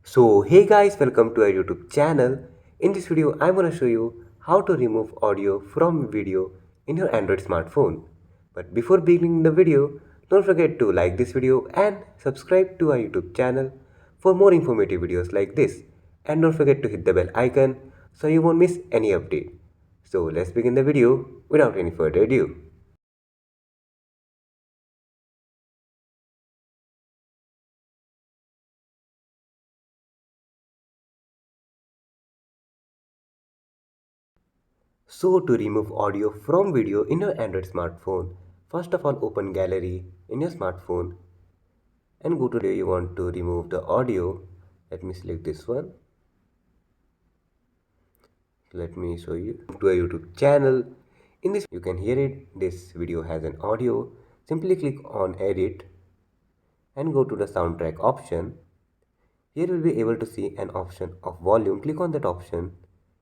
So hey guys, welcome to our YouTube channel. In this video I'm going to show you how to remove audio from video in your Android smartphone. But before beginning the video, don't forget to like this video and subscribe to our YouTube channel for more informative videos like this. And don't forget to hit the bell icon so you won't miss any update. So let's begin the video without any further ado. So to remove audio from video in your Android smartphone, first of all open gallery in your smartphone and go to where you want to remove the audio. Let me select this one. Let me show you to a YouTube channel. In this you can hear it. This video has an audio. Simply click on edit and go to the soundtrack option. Here you will be able to see an option of volume. Click on that option.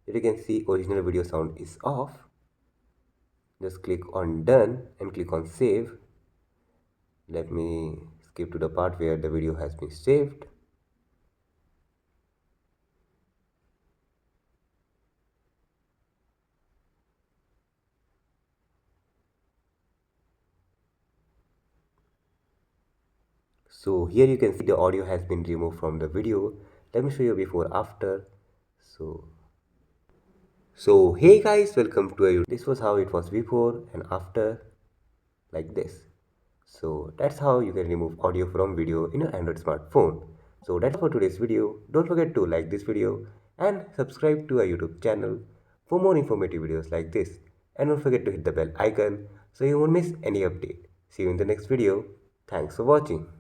Here you can see original video sound is off. Just click on done and click on save. Let me skip to the part where the video has been saved. So here you can see the audio has been removed from the video. Let me show you before after. So hey guys, welcome to a YouTube. This was how it was before and after, like this. So that's how you can remove audio from video in your Android smartphone. So that's all for today's video. Don't forget to like this video and subscribe to our YouTube channel for more informative videos like this. And don't forget to hit the bell icon so you won't miss any update. See you in the next video. Thanks for watching.